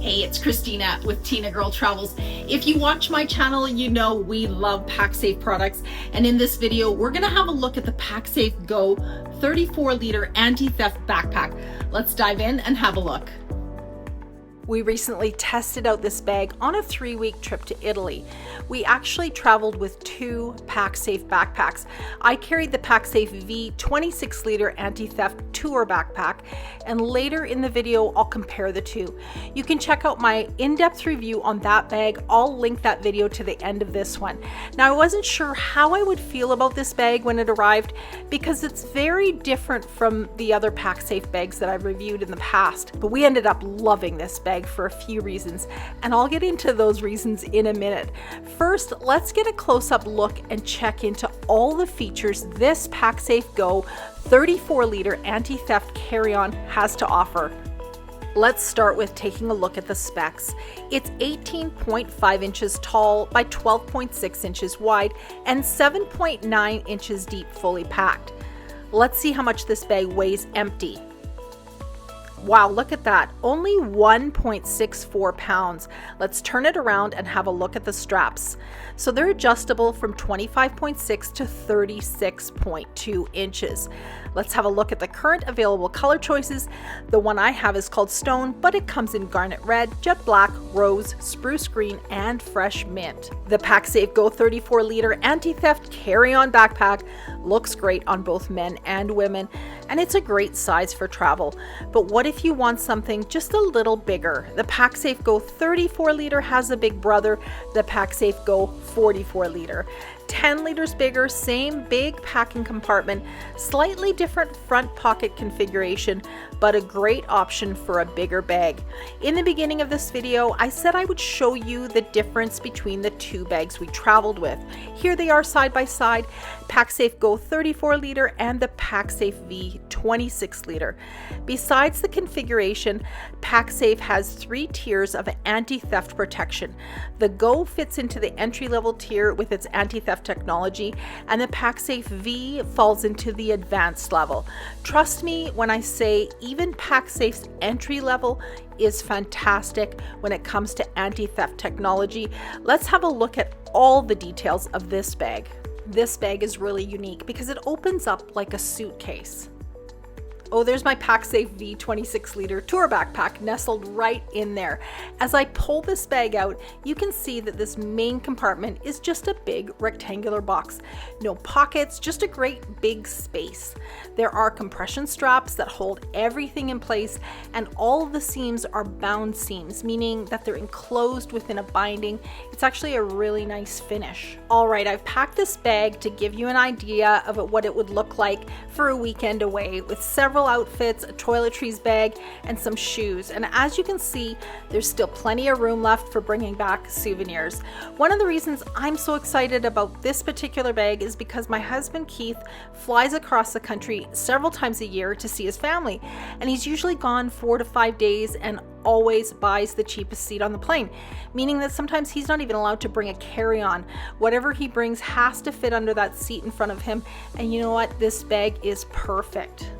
Hey, it's Christina with Tinagirl Travels. If you watch my channel, you know we love Pacsafe products. And in this video, we're gonna have a look at the Pacsafe Go 34-liter anti-theft backpack. Let's dive in and have a look. We recently tested out this bag on a 3-week trip to Italy. We actually traveled with 2 Pacsafe backpacks. I carried the Pacsafe V 26-liter anti-theft tour backpack, and later in the video I'll compare the two. You can check out my in-depth review on that bag. I'll link that video to the end of this one. Now, I wasn't sure how I would feel about this bag when it arrived because it's very different from the other Pacsafe bags that I've reviewed in the past, but we ended up loving this bag for a few reasons, and I'll get into those reasons in a minute. First, let's get a close-up look and check into all the features this Pacsafe Go 34-liter anti-theft carry-on has to offer. Let's start with taking a look at the specs. It's 18.5 inches tall by 12.6 inches wide and 7.9 inches deep, fully packed. Let's see how much this bag weighs empty. Wow, look at that, only 1.64 pounds. Let's turn it around and have a look at the straps. So they're adjustable from 25.6 to 36.2 inches. Let's have a look at the current available color choices. The one I have is called Stone, but it comes in garnet red, jet black, rose, spruce green, and fresh mint. The Pacsafe Go 34-liter anti-theft carry-on backpack looks great on both men and women, and it's a great size for travel. But what if you want something just a little bigger? The Pacsafe Go 34-liter has a big brother, the Pacsafe Go 44-liter. 10 liters bigger, same big packing compartment, slightly different front pocket configuration, but a great option for a bigger bag. In the beginning of this video, I said I would show you the difference between the 2 bags we traveled with. Here they are side by side, Pacsafe Go 34-liter and the Pacsafe V 26-liter. Besides the configuration, Pacsafe has 3 tiers of anti-theft protection. The Go fits into the entry-level tier with its anti-theft technology, and the Pacsafe V falls into the advanced level. Trust me when I say even Pacsafe's entry level is fantastic when it comes to anti-theft technology. Let's have a look at all the details of this bag. This bag is really unique because it opens up like a suitcase. Oh, there's my Pacsafe V 26-liter tour backpack nestled right in there. As I pull this bag out, you can see that this main compartment is just a big rectangular box. No pockets, just a great big space. There are compression straps that hold everything in place, and all of the seams are bound seams, meaning that they're enclosed within a binding. It's actually a really nice finish. All right, I've packed this bag to give you an idea of what it would look like for a weekend away, with several outfits, a toiletries bag, and some shoes. And as you can see, there's still plenty of room left for bringing back souvenirs. One of the reasons I'm so excited about this particular bag is because my husband Keith flies across the country several times a year to see his family, and he's usually gone 4 to 5 days and always buys the cheapest seat on the plane, meaning that sometimes he's not even allowed to bring a carry-on. Whatever he brings has to fit under that seat in front of him, and you know what? This bag is perfect.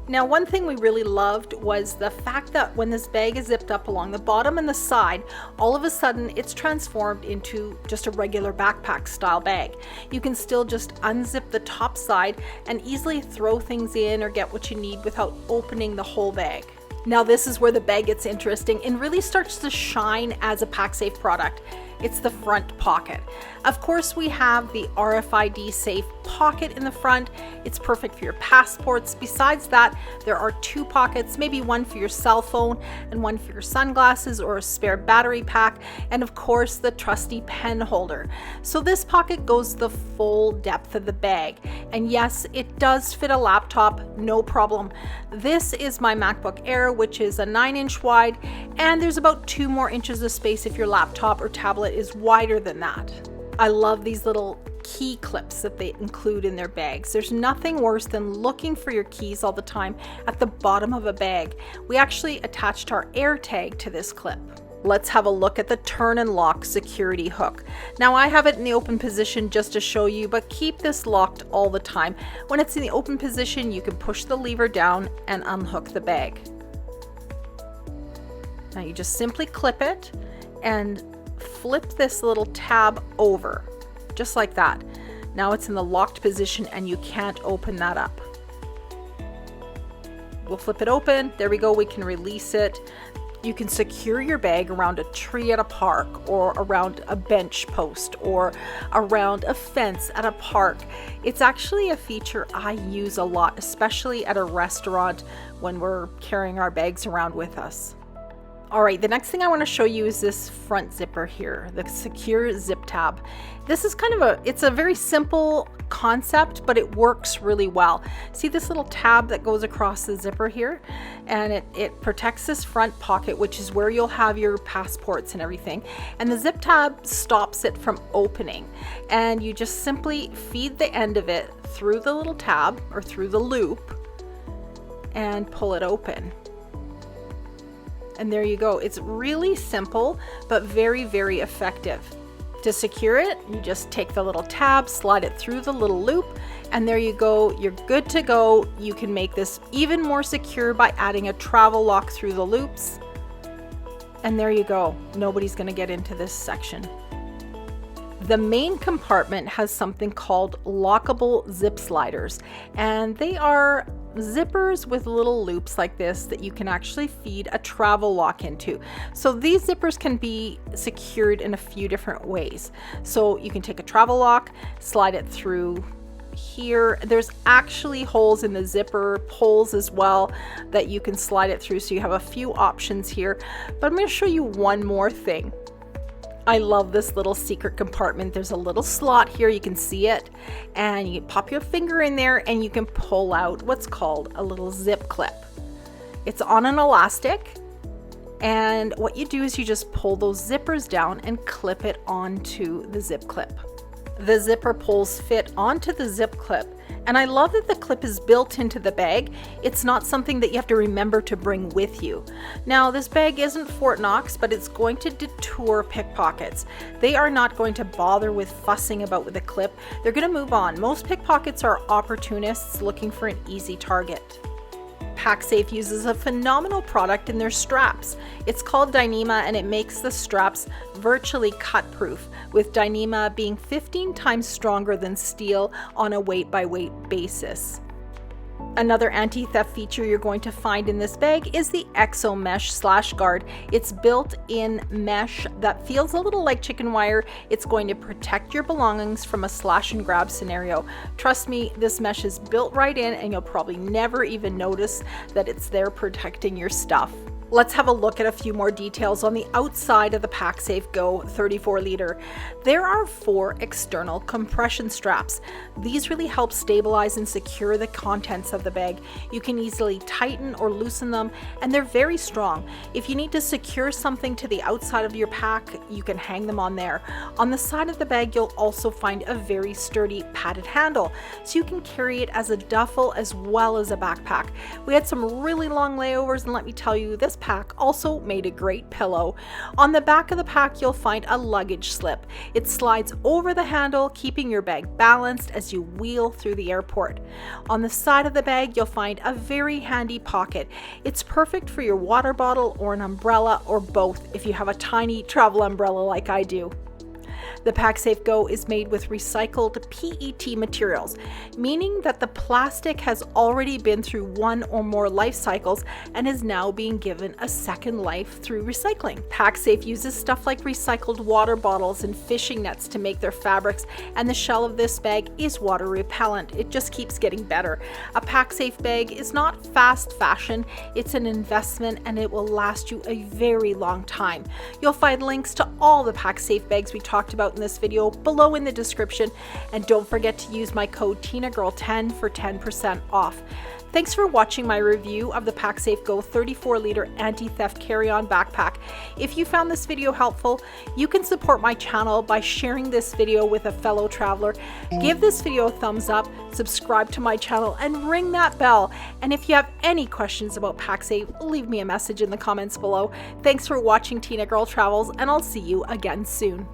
Now, one thing we really loved was the fact that when this bag is zipped up along the bottom and the side, all of a sudden it's transformed into just a regular backpack style bag. You can still just unzip the top side and easily throw things in or get what you need without opening the whole bag. Now, this is where the bag gets interesting and really starts to shine as a Pacsafe product. It's the front pocket. Of course, we have the RFID safe pocket in the front. It's perfect for your passports. Besides that, there are 2 pockets, maybe one for your cell phone and one for your sunglasses or a spare battery pack, and of course the trusty pen holder. So this pocket goes the full depth of the bag, and yes, it does fit a laptop, no problem. This is my MacBook Air, which is a 9-inch wide, and there's about 2 more inches of space if your laptop or tablet is wider than that. I love these little key clips that they include in their bags. There's nothing worse than looking for your keys all the time at the bottom of a bag. We actually attached our Air tag to this clip. Let's have a look at the turn and lock security hook. Now, I have it in the open position just to show you, but keep this locked all the time. When it's in the open position, you can push the lever down and unhook the bag. Now you just simply clip it and flip this little tab over, just like that. Now it's in the locked position and you can't open that up. We'll flip it open. There we go. We can release it. You can secure your bag around a tree at a park, or around a bench post, or around a fence at a park. It's actually a feature I use a lot, especially at a restaurant when we're carrying our bags around with us. All right, the next thing I want to show you is this front zipper here, the secure zip tab. This is kind of it's a very simple concept, but it works really well. See this little tab that goes across the zipper here? And it protects this front pocket, which is where you'll have your passports and everything. And the zip tab stops it from opening. And you just simply feed the end of it through the little tab or through the loop and pull it open. And there you go. It's really simple, but very, very effective. To secure it, you just take the little tab, slide it through the little loop, and there you go. You're good to go. You can make this even more secure by adding a travel lock through the loops. And there you go. Nobody's going to get into this section. The main compartment has something called lockable zip sliders, and they are zippers with little loops like this that you can actually feed a travel lock into. So these zippers can be secured in a few different ways. So you can take a travel lock, slide it through here. There's actually holes in the zipper holes as well that you can slide it through. So you have a few options here, but I'm going to show you one more thing. I love this little secret compartment. There's a little slot here, you can see it, and you pop your finger in there and you can pull out what's called a little zip clip. It's on an elastic, and what you do is you just pull those zippers down and clip it onto the zip clip. The zipper pulls fit onto the zip clip, and I love that the clip is built into the bag. It's not something that you have to remember to bring with you. Now, this bag isn't Fort Knox, but it's going to deter pickpockets. They are not going to bother with fussing about with the clip. They're going to move on. Most pickpockets are opportunists looking for an easy target. Pacsafe uses a phenomenal product in their straps. It's called Dyneema, and it makes the straps virtually cut-proof, with Dyneema being 15 times stronger than steel on a weight-by-weight basis. Another anti-theft feature you're going to find in this bag is the Exome Mesh slash guard. It's built-in mesh that feels a little like chicken wire. It's going to protect your belongings from a slash and grab scenario. Trust me, this mesh is built right in, and you'll probably never even notice that it's there protecting your stuff. Let's have a look at a few more details on the outside of the Pacsafe Go 34 liter. There are 4 external compression straps. These really help stabilize and secure the contents of the bag. You can easily tighten or loosen them, and they're very strong. If you need to secure something to the outside of your pack, you can hang them on there. On the side of the bag, you'll also find a very sturdy padded handle, so you can carry it as a duffel as well as a backpack. We had some really long layovers, and let me tell you, this pack also made a great pillow. On the back of the pack, you'll find a luggage slip. It slides over the handle, keeping your bag balanced as you wheel through the airport. On the side of the bag, you'll find a very handy pocket. It's perfect for your water bottle or an umbrella, or both if you have a tiny travel umbrella like I do. The Pacsafe Go is made with recycled PET materials, meaning that the plastic has already been through 1 or more life cycles and is now being given a second life through recycling. Pacsafe uses stuff like recycled water bottles and fishing nets to make their fabrics, and the shell of this bag is water repellent. It just keeps getting better. A Pacsafe bag is not fast fashion, it's an investment, and it will last you a very long time. You'll find links to all the Pacsafe bags we talked about in this video below in the description, and don't forget to use my code Tinagirl10 for 10% off. Thanks for watching my review of the Pacsafe Go 34 liter Anti-Theft Carryon Backpack. If you found this video helpful, you can support my channel by sharing this video with a fellow traveler. Give this video a thumbs up, subscribe to my channel, and ring that bell. And if you have any questions about Pacsafe, leave me a message in the comments below. Thanks for watching Tinagirl Travels, and I'll see you again soon.